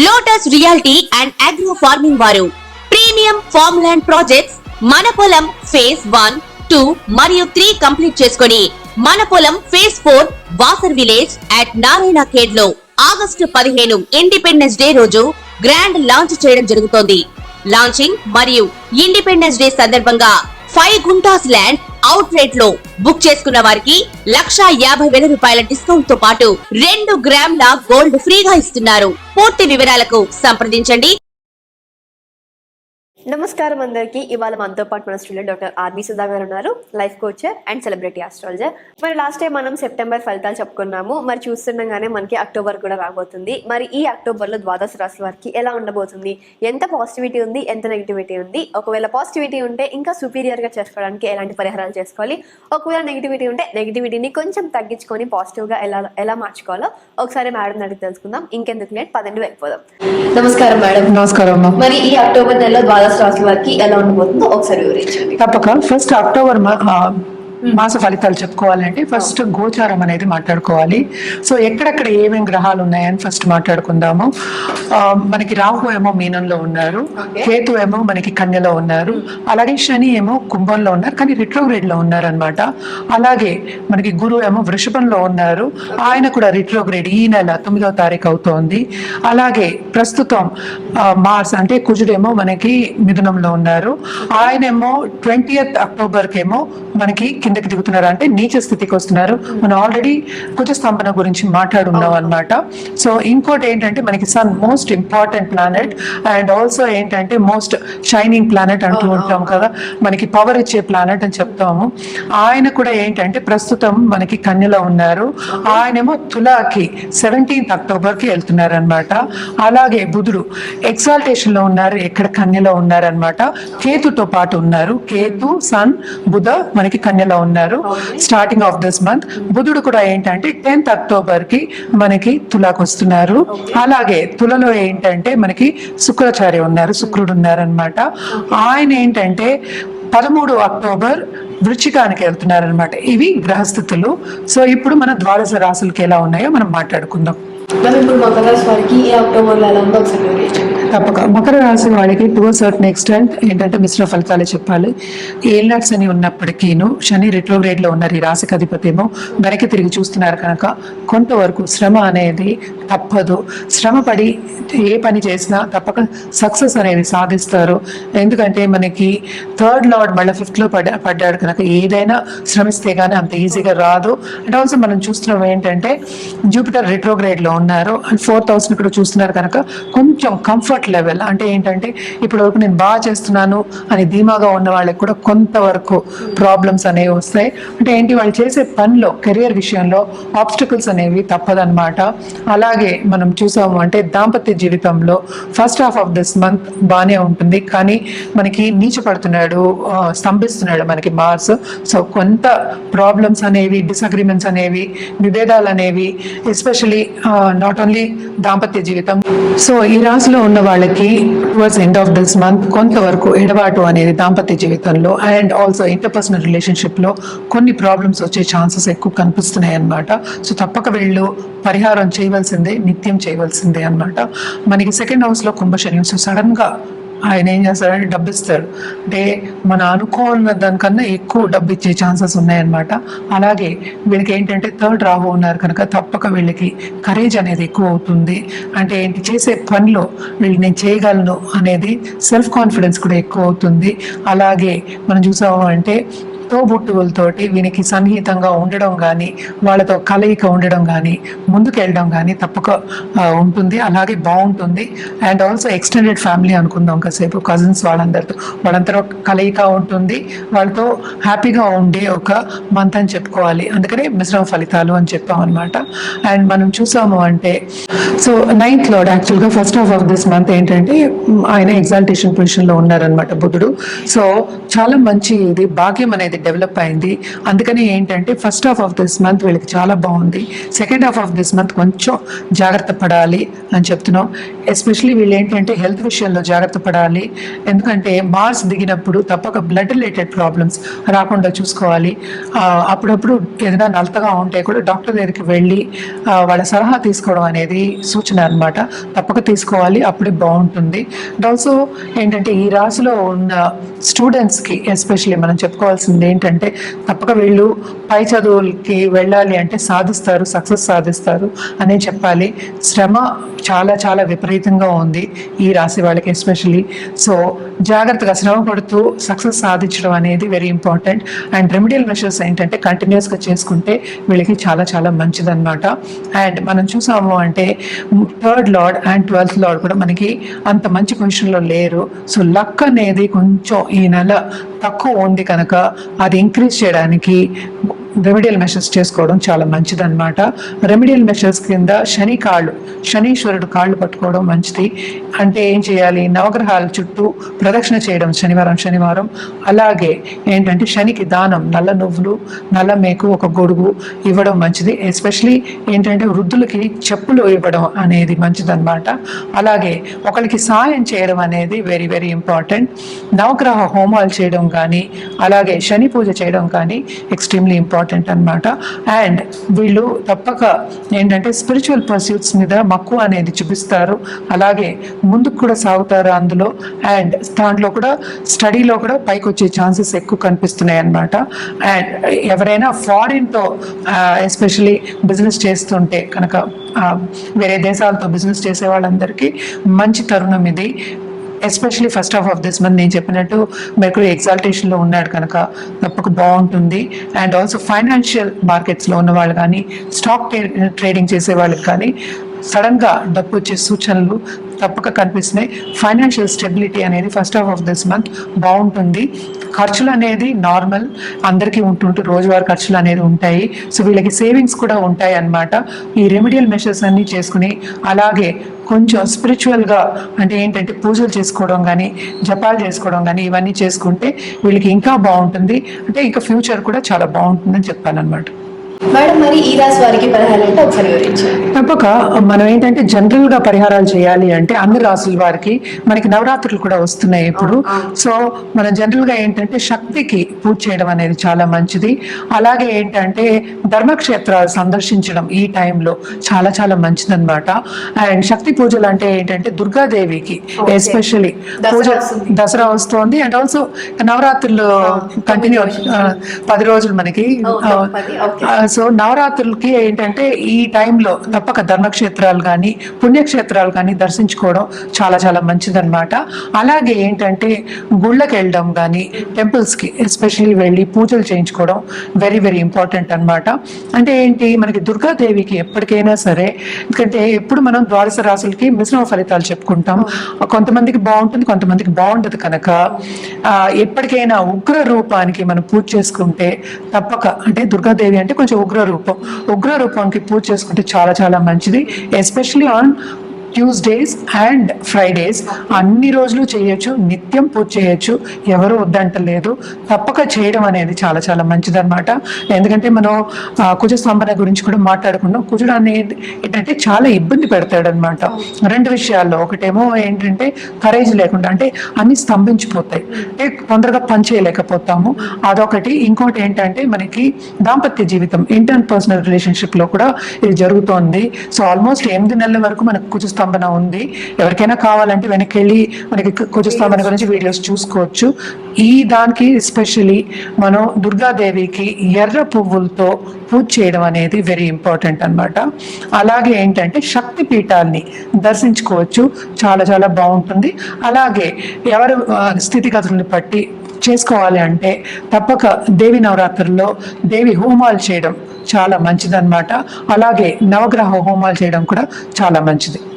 Lotus reality and agro farming వారు premium farm land projects మన పొలం ఫేజ్ 1, 2 మరియు 3 కంప్లీట్ చేసుకొని మన పొలం phase 4 Wasar village at Narayana Khed లో ఆగస్టు 15 ఇండిపెండెన్స్ డే రోజు గ్రాండ్ లాంచ్ చేయడం జరుగుతోంది. లాంచింగ్ మరియు ఇండిపెండెన్స్ డే సందర్భంగా 5 గుంటాస్ ల్యాండ్ అవుట్ రేట్ లో బుక్ చేసుకున్న వారికి 1,50,000 రూపాయల డిస్కౌంట్ తో పాటు 2 గ్రాముల గోల్డ్ ఫ్రీగా ఇస్తున్నారు. పూర్తి వివరాలకు సంప్రదించండి. నమస్కారం అందరికీ. ఇవాళ మనతో పాటు మన స్టూడెంట్ డాక్టర్ ఆర్బీ సుధా గారు ఉన్నారు, life coacher and celebrity astrologer. మరి లాస్ట్ టైం మనం సెప్టెంబర్ ఫలితాలు చెప్పుకున్నాము. మరి చూస్తుండగానే మనకి అక్టోబర్ కూడా రాబోతుంది. మరి ఈ అక్టోబర్లో ద్వాదశ రాశి వారికి ఎలా ఉండబోతుంది, ఎంత పాజిటివిటీ ఉంది, ఎంత నెగిటివిటీ ఉంది, ఒకవేళ పాజిటివిటీ ఉంటే ఇంకా సుపీరియర్ గా చేసుకోవడానికి ఎలాంటి పరిహారాలు చేసుకోవాలి, ఒకవేళ నెగిటివిటీ ఉంటే నెగిటివిటీని కొంచెం తగ్గించుకొని పాజిటివ్ గా ఎలా మార్చుకోవాలో ఒకసారి మేడం అడిగి తెలుసుకుందాం. ఇంకెందుకు లేట్, పదండి వెళ్ళిపోదాం. నమస్కారం మేడం. నమస్కారం. మరి ఈ అక్టోబర్ నెలలో ద్వాదశ రాశి వారికి ఎలా ఉండబోతుందో ఒకసారి వివరించండి. తప్పక. ఫస్ట్ అక్టోబర్ మాస ఫలితాలు చెప్పుకోవాలంటే ఫస్ట్ గోచారం అనేది మాట్లాడుకోవాలి. సో ఎక్కడెక్కడ ఏమేమి గ్రహాలు ఉన్నాయని ఫస్ట్ మాట్లాడుకుందాము. మనకి రాహు ఏమో మీనంలో ఉన్నారు, కేతు ఏమో మనకి కన్యలో ఉన్నారు, అలాగే శని ఏమో కుంభంలో ఉన్నారు కానీ రిట్రోగ్రేడ్ లో ఉన్నారు అనమాట. అలాగే మనకి గురువు ఏమో వృషభంలో ఉన్నారు, ఆయన కూడా రిట్రోగ్రేడ్ ఈ నెల 9వ తారీఖు అవుతోంది. అలాగే ప్రస్తుతం మార్స్ అంటే కుజుడేమో మనకి మిథునంలో ఉన్నారు, ఆయనేమో 20th అక్టోబర్కి ఏమో మనకి కిందకి దిగుతున్నారు, అంటే నీచ స్థితికి వస్తున్నారు. మనం ఆల్రెడీ కుజ స్తంభన గురించి మాట్లాడున్నాం అనమాట. సో ఇంకోటి ఏంటంటే మనకి sun most important planet and also ఏంటంటే మోస్ట్ షైనింగ్ ప్లానెట్ అంటూ ఉంటాం కదా, మనకి పవర్ ఇచ్చే ప్లానెట్ అని చెప్తాము. ఆయన కూడా ఏంటంటే ప్రస్తుతం మనకి కన్యలో ఉన్నారు, ఆయనేమో తులాకి 17th అక్టోబర్కి వెళ్తున్నారు అనమాట. అలాగే బుధుడు ఎక్సాల్టేషన్ లో ఉన్నారు, ఎక్కడ కన్యలో ఉన్నారనమాట. కేతుతో పాటు ఉన్నారు, కేతు సన్ బుధ మనకి కన్యలో ఉన్నారు స్టార్టింగ్ ఆఫ్ దిస్ మంత్. బుధుడు కూడా ఏంటంటే 10th అక్టోబర్ కి మనకి తులాకు వస్తున్నారు. అలాగే తులలో ఏంటంటే మనకి శుక్రాచార్య ఉన్నారు, శుక్రుడు ఉన్నారనమాట. ఆయన ఏంటంటే 13 అక్టోబర్ వృశ్చికానికి వెళ్తున్నారు అనమాట. ఇవి గ్రహస్థితులు. సో ఇప్పుడు మన ద్వాదశ రాశులకి ఎలా ఉన్నాయో మనం మాట్లాడుకుందాం. ఇప్పుడు మకర రాశి వారికి ఈ అక్టోబర్ లో ఎలా ఉందో ఒకసారి వివరించండి. తప్పక. మకర రాశి వాళ్ళకి టు సర్టన్ ఎక్స్టెంట్ ఏంటంటే మిశ్రమ ఫలితాలే చెప్పాలి. ఏళ్ళాట్స్ అని ఉన్నప్పటికీను శని రిట్రోగ్రేడ్ లో ఉన్నారు, ఈ రాశికి అధిపతి ఏమో వెనక్కి తిరిగి చూస్తున్నారు కనుక కొంతవరకు శ్రమ అనేది తప్పదు. శ్రమ పడి ఏ పని చేసినా తప్పక సక్సెస్ అనేది సాధిస్తారు. ఎందుకంటే మనకి 3rd లార్డ్ మళ్ళీ 5th లో పడ్డాడు కనుక ఏదైనా శ్రమిస్తే గానీ అంత ఈజీగా రాదు. అండ్ ఆల్సో మనం చూస్తున్నాం ఏంటంటే జూపిటర్ రిట్రోగ్రేడ్ లో ఉన్నారు అండ్ 4th హౌస్ ఇక్కడ చూస్తున్నారు కనుక కొంచెం కంఫర్ట్ లెవెల్ అంటే ఏంటంటే ఇప్పటి వరకు నేను బాగా చేస్తున్నాను అని ధీమాగా ఉన్న వాళ్ళకి కూడా కొంతవరకు ప్రాబ్లమ్స్ అనేవి వస్తాయి. అంటే ఏంటి, వాళ్ళు చేసే పనిలో కెరియర్ విషయంలో ఆబ్స్టికల్స్ అనేవి తప్పదన్నమాట. అలాగే మనం చూసాము అంటే దాంపత్య జీవితంలో first half of this month బాగానే ఉంటుంది కానీ మనకి నీచ పడుతున్నాడు, స్తంభిస్తున్నాడు మనకి మార్స్. సో కొంత ప్రాబ్లమ్స్ అనేవి, డిసగ్రిమెంట్స్ అనేవి, విభేదాలు అనేవి, ఎస్పెషలీ నాట్ ఓన్లీ దాంపత్య జీవితం. సో ఈ రాశిలో ఉన్న వాళ్ళకి towards end of this month కొంతవరకు ఎడబాటు అనేది దాంపత్య జీవితంలో అండ్ ఆల్సో ఇంటర్పర్సనల్ రిలేషన్షిప్ లో కొన్ని ప్రాబ్లమ్స్ వచ్చే ఛాన్సెస్ ఎక్కువ కనిపిస్తున్నాయి అన్నమాట. సో తప్పక వీళ్ళు పరిహారం చేయవలసిందే, నిత్యం చేయవలసిందే అన్నమాట. మనకి 2nd హౌస్ లో కుంభశని. సో సడన్ గా ఆయన ఏం చేస్తాడంటే డబ్బు ఇస్తాడు, అంటే మన అనుకున్న దానికన్నా ఎక్కువ డబ్బు ఇచ్చే ఛాన్సెస్ ఉన్నాయన్నమాట. అలాగే వీళ్ళకి ఏంటంటే 3rd రాహు ఉన్నారు కనుక తప్పక వీళ్ళకి కరేజ్ అనేది ఎక్కువ అవుతుంది. అంటే ఏంటి, చేసే పనిలో వీళ్ళు నేను చేయగలను అనేది సెల్ఫ్ కాన్ఫిడెన్స్ కూడా ఎక్కువ అవుతుంది. అలాగే మనం చూసాము అంటే తోబుట్టువులతోటి వీనికి సన్నిహితంగా ఉండడం కానీ, వాళ్ళతో కలయిక ఉండడం కానీ, ముందుకు వెళ్ళడం కానీ తప్పక ఉంటుంది. అలాగే బాగుంటుంది. అండ్ ఆల్సో ఎక్స్టెండెడ్ ఫ్యామిలీ అనుకుందాం కాసేపు, కజిన్స్ వాళ్ళందరూ కలయిక ఉంటుంది, వాళ్ళతో హ్యాపీగా ఉండే ఒక మంత్ అని చెప్పుకోవాలి. అందుకనే మిశ్రమ ఫలితాలు అని చెప్పాం అనమాట. అండ్ మనం చూసాము అంటే సో 9th లార్డ్ యాక్చువల్గా first half of this month ఏంటంటే ఆయన ఎగ్జాల్టేషన్ పొజిషన్లో ఉన్నారనమాట బుధుడు. సో చాలా మంచి ఇది భాగ్యం అనేది డెవలప్ అయింది. అందుకని ఏంటంటే first half of this month వీళ్ళకి చాలా బాగుంది. Second half of this month కొంచెం జాగ్రత్త పడాలి అని చెప్తున్నాం. ఎస్పెషలీ వీళ్ళు ఏంటంటే హెల్త్ విషయంలో జాగ్రత్త పడాలి. ఎందుకంటే మార్స్ దిగినప్పుడు తప్పక బ్లడ్ రిలేటెడ్ ప్రాబ్లమ్స్ రాకుండా చూసుకోవాలి. అప్పుడప్పుడు ఏదైనా నలతగా ఉంటే కూడా డాక్టర్ దగ్గరికి వెళ్ళి వాళ్ళ సలహా తీసుకోవడం అనేది సూచన అనమాట. తప్పక తీసుకోవాలి, అప్పుడే బాగుంటుంది. అండ్ ఆల్సో ఏంటంటే ఈ రాశిలో ఉన్న స్టూడెంట్స్కి ఎస్పెషలీ మనం చెప్పుకోవాల్సింది ఏంటంటే తప్పక వీళ్ళు పై చదువులకి వెళ్ళాలి అంటే సాధిస్తారు, సక్సెస్ సాధిస్తారు అనే చెప్పాలి. శ్రమ చాలా చాలా విపరీతంగా ఉంది ఈ రాశి వాళ్ళకి ఎస్పెషలీ. సో జాగ్రత్తగా శ్రమ పడుతూ సక్సెస్ సాధించడం అనేది very important. And remedial measures ఏంటంటే కంటిన్యూస్గా చేసుకుంటే వీళ్ళకి చాలా చాలా మంచిదన్నమాట. అండ్ మనం చూసాము అంటే 3rd lord and 12th lord కూడా మనకి అంత మంచి పొజిషన్లో లేరు. సో లక్ అనేది కొంచెం ఈ నెల తక్కువ ఉంది కనుక అది ఇంక్రీజ్ చేయడానికి రెమెడియల్ మెషర్స్ చేసుకోవడం చాలా మంచిదన్నమాట. రెమెడియల్ మెషర్స్ కింద శనీశ్వరుడు కాళ్ళు పట్టుకోవడం మంచిది. అంటే ఏం చేయాలి, నవగ్రహాల చుట్టూ ప్రదక్షిణ చేయడం శనివారం. అలాగే ఏంటంటే శనికి దానం నల్ల నువ్వులు, నల్ల మేకు, ఒక గొడుగు ఇవ్వడం మంచిది. ఎస్పెషలీ ఏంటంటే వృద్ధులకి చెప్పులు ఇవ్వడం అనేది మంచిదన్నమాట. అలాగే ఒకరికి సాయం చేయడం అనేది వెరీ వెరీ ఇంపార్టెంట్. నవగ్రహ హోమాలు చేయడం కానీ అలాగే శని పూజ చేయడం కానీ ఎక్స్ట్రీమ్లీ ఇంపార్టెంట్ అన్నమాట. అండ్ వీళ్ళు తప్పక ఏంటంటే స్పిరిచువల్ పర్స్యూట్స్ మీద మక్కువ అనేది చూపిస్తారు. అలాగే ముందుకు కూడా సాగుతారు అందులో. అండ్ దాంట్లో కూడా స్టడీలో కూడా పైకి వచ్చే ఛాన్సెస్ ఎక్కువ కనిపిస్తున్నాయి అన్నమాట. అండ్ ఎవరైనా ఫారిన్తో ఎస్పెషలీ బిజినెస్ చేస్తుంటే కనుక వేరే దేశాలతో బిజినెస్ చేసే వాళ్ళందరికీ మంచి తరుణం ఇది. Especially first half of this month నేను చెప్పినట్టు మెర్క్యూరీ ఎగ్జాల్టేషన్లో ఉన్నాడు కనుక తప్పక బాగుంటుంది. అండ్ ఆల్సో ఫైనాన్షియల్ మార్కెట్స్లో ఉన్న వాళ్ళు కానీ స్టాక్ ట్రేడింగ్ చేసే వాళ్ళకి కానీ సడన్గా డబ్బు వచ్చే సూచనలు తప్పక కనిపిస్తున్నాయి. ఫైనాన్షియల్ స్టెబిలిటీ అనేది first half of this month బాగుంటుంది. ఖర్చులు అనేది నార్మల్ అందరికీ ఉంటుంటే రోజువారీ ఖర్చులు అనేది ఉంటాయి. సో వీళ్ళకి సేవింగ్స్ కూడా ఉంటాయి అన్నమాట. ఈ రెమెడియల్ మెషర్స్ అన్నీ చేసుకుని అలాగే కొంచెం స్పిరిచువల్గా అంటే ఏంటంటే పూజలు చేసుకోవడం కానీ జపాలు చేసుకోవడం కానీ ఇవన్నీ చేసుకుంటే వీళ్ళకి ఇంకా బాగుంటుంది. అంటే ఇంకా ఫ్యూచర్ కూడా చాలా బాగుంటుందని చెప్పాలన్నమాట. మేడం మరి ఈ రాశి వారికి పరిహారాలు అంటే ఒకసారి వివరించండి. తప్పక మనం ఏంటంటే జనరల్ గా పరిహారాలు చేయాలి అంటే అన్ని రాసుల వారికి మనకి నవరాత్రులు కూడా వస్తున్నాయి ఇప్పుడు. సో మనం జనరల్ గా ఏంటంటే శక్తికి పూజ చేయడం అనేది చాలా మంచిది. అలాగే ఏంటంటే ధర్మక్షేత్రాలు సందర్శించడం ఈ టైంలో చాలా చాలా మంచిది అనమాట. అండ్ శక్తి పూజలు అంటే ఏంటంటే దుర్గాదేవికి ఎస్పెషలీ పూజ, దసరా వస్తుంది. అండ్ ఆల్సో నవరాత్రులు కంటిన్యూ 10 రోజులు మనకి. సో నవరాత్రులకి ఏంటంటే ఈ టైంలో తప్పక ధర్మక్షేత్రాలు కానీ పుణ్యక్షేత్రాలు కానీ దర్శించుకోవడం చాలా చాలా మంచిదన్నమాట. అలాగే ఏంటంటే గుళ్ళకి వెళ్ళడం కానీ టెంపుల్స్కి ఎస్పెషల్లీ వెళ్ళి పూజలు చేయించుకోవడం వెరీ వెరీ ఇంపార్టెంట్ అన్నమాట. అంటే ఏంటి మనకి దుర్గాదేవికి ఎప్పటికైనా సరే, ఎందుకంటే ఎప్పుడు మనం ద్వాదశ రాశులకి మిశ్రమ ఫలితాలు చెప్పుకుంటాం. కొంతమందికి బాగుంటుంది, కొంతమందికి బాగుండదు కనుక ఎప్పటికైనా ఉగ్ర రూపానికి మనం పూజ చేసుకుంటే తప్పక, అంటే దుర్గాదేవి అంటే కొంచెం ఉగ్ర రూపానికి పూజ చేసుకుంటే చాలా చాలా మంచిది. Especially on Tuesdays and Fridays అన్ని రోజులు చేయొచ్చు, నిత్యం పూజ చేయొచ్చు, ఎవరు వద్దంటలేదు. తప్పక చేయడం అనేది చాలా చాలా మంచిదన్నమాట. ఎందుకంటే మనం కుజస్తంభన గురించి కూడా మాట్లాడుకున్నాం. కుజుడు అనేది ఏంటంటే చాలా ఇబ్బంది పెడతాడనమాట 2 విషయాల్లో. ఒకటేమో ఏంటంటే కరేజ్ లేకుండా, అంటే అన్ని స్తంభించిపోతాయి, అంటే తొందరగా పని చేయలేకపోతాము, అదొకటి. ఇంకోటి ఏంటంటే మనకి దాంపత్య జీవితం, ఇంటర్ పర్సనల్ రిలేషన్షిప్ లో కూడా ఇది జరుగుతోంది. సో ఆల్మోస్ట్ 8 నెలల వరకు మనకు కుజస్తంభన ఉంది. ఎవరికైనా కావాలంటే వెనక్కి వెళ్ళి మనకి కుజస్తంభన గురించి వీడియోస్ చూసుకోవచ్చు. ఈ దానికి ఎస్పెషలీ మనం దుర్గాదేవికి ఎర్ర పువ్వులతో పూజ చేయడం అనేది వెరీ ఇంపార్టెంట్ అన్నమాట. అలాగే ఏంటంటే శక్తి పీఠాన్ని దర్శించుకోవచ్చు, చాలా చాలా బాగుంటుంది. అలాగే ఎవరు స్థితిగతుల్ని బట్టి చేసుకోవాలి అంటే తప్పక దేవి నవరాత్రుల్లో దేవి హోమాలు చేయడం చాలా మంచిదన్నమాట. అలాగే నవగ్రహ హోమాలు చేయడం కూడా చాలా మంచిది.